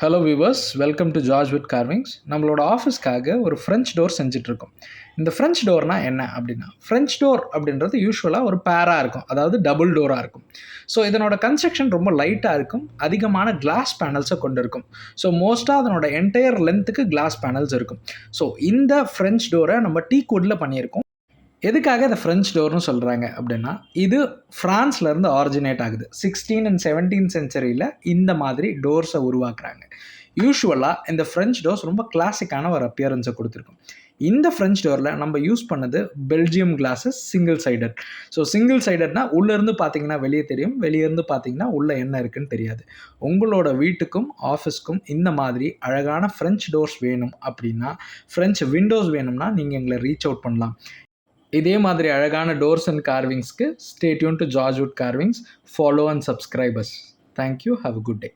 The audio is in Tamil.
Hello viewers, welcome to George wood carvings. நம்மளோட ஆஃபீஸ்க்காக ஒரு ஃப்ரெஞ்ச் டோர் செஞ்சிட்ருக்கோம். இந்த ஃப்ரெஞ்ச் டோர்னால் என்ன அப்படின்னா, ஃப்ரெஞ்ச் டோர் அப்படின்றது யூஸ்வலாக ஒரு பேராக இருக்கும், அதாவது டபுள் டோராக இருக்கும். ஸோ இதனோட கன்ஸ்ட்ரக்ஷன் ரொம்ப லைட்டாக இருக்கும், அதிகமான கிளாஸ் பேனல்ஸை கொண்டு இருக்கும். ஸோ மோஸ்ட்டாக அதனோட என்டையர் லென்த்துக்கு கிளாஸ் பேனல்ஸ் இருக்கும். ஸோ இந்த ஃப்ரெஞ்ச் டோரை நம்ம டீக்வுட்டில் பண்ணியிருக்கோம். எதுக்காக இதை ஃப்ரெஞ்ச் டோர்னு சொல்கிறாங்க அப்படின்னா, இது ஃப்ரான்ஸ்லேருந்து ஆரிஜினேட் ஆகுது. 16 அண்ட் 17 சென்ச்சுரியில் இந்த மாதிரி டோர்ஸை உருவாக்குறாங்க. யூஷுவலாக இந்த ஃப்ரெஞ்ச் டோர்ஸ் ரொம்ப கிளாசிக்கான ஒரு அப்பியரன்ஸை கொடுத்துருக்கும். இந்த ஃப்ரெஞ்ச் டோரில் நம்ம யூஸ் பண்ணது Belgium glasses single sided. So single சைடட்னால் உள்ளேருந்து பார்த்தீங்கன்னா வெளியே தெரியும், வெளியேருந்து பார்த்தீங்கன்னா உள்ளே என்ன இருக்குன்னு தெரியாது. உங்களோட வீட்டுக்கும் ஆஃபீஸ்க்கும் இந்த மாதிரி அழகான ஃப்ரெஞ்ச் டோர்ஸ் வேணும் அப்படின்னா, ஃப்ரெஞ்ச் விண்டோஸ் வேணும்னா நீங்கள் எங்களை ரீச் அவுட் பண்ணலாம். இதே மாதிரி அழகான டோர்ஸ் அண்ட் கார்விங்ஸ்க்கு stay tuned to George wood carvings. Follow and subscribers. Thank you. Have a good day.